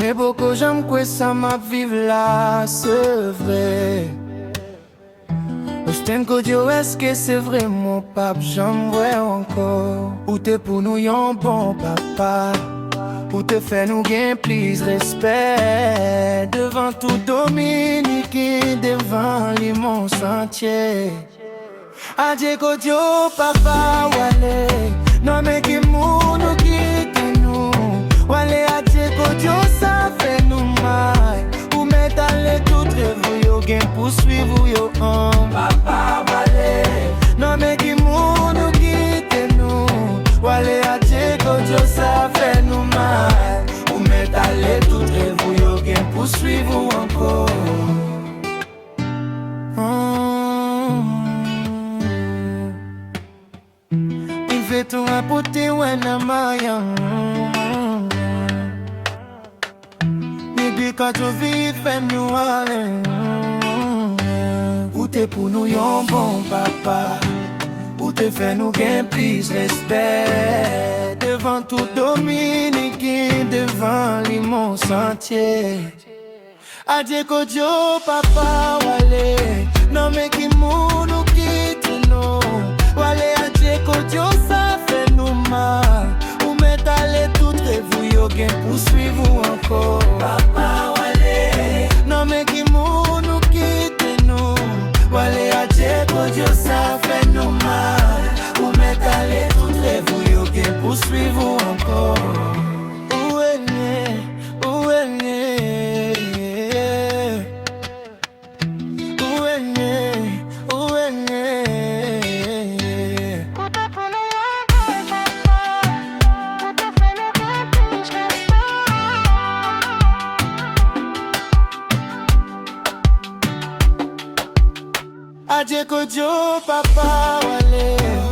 Mais beaucoup j'aime que ça m'a vive là, c'est vrai. J't'aime que Dieu, est-ce que c'est vrai mon pape, j'aimerais encore. Ou t'es pour nous un bon papa, ou te fait nous gain plus respect. Devant tout Dominique, devant les monts sentiers. Adieu que Dieu, papa, wale. Non mais qui nous quitte nous. Wale, adieu que Dieu, ça fait nous mal. Ou mettre les tout rêve, yo gain poursuivre yo. Papa, wale. Non mais qui nous quitte nous. Wale, adieu que Dieu, ça fait nous mal. Ou mettre les tout rêve, yo gain poursuivre encore. Tout apporter ouais na maya. Ni quand tu vis fait nous aller. Ou t'es pour nous un bon papa, ou t'es fait nous gain plus respect. Devant tout Dominique, devant les monts sentiers. Adieu que Dieu papa wale. Non mais qui nous quitte nous. Wale adieu que Dieu ça fait nous mal. Ou mettre les tout rêve yo gain poursuivre encore. Papa wale. Non mais qui nous quitte nous. Wale adieu que Dieu ça fait nous mal. Ou mettre les tout rêve yo gain poursuivre encore. Où est-ce? Où est-ce? Adieu que Dieu, papa, wale.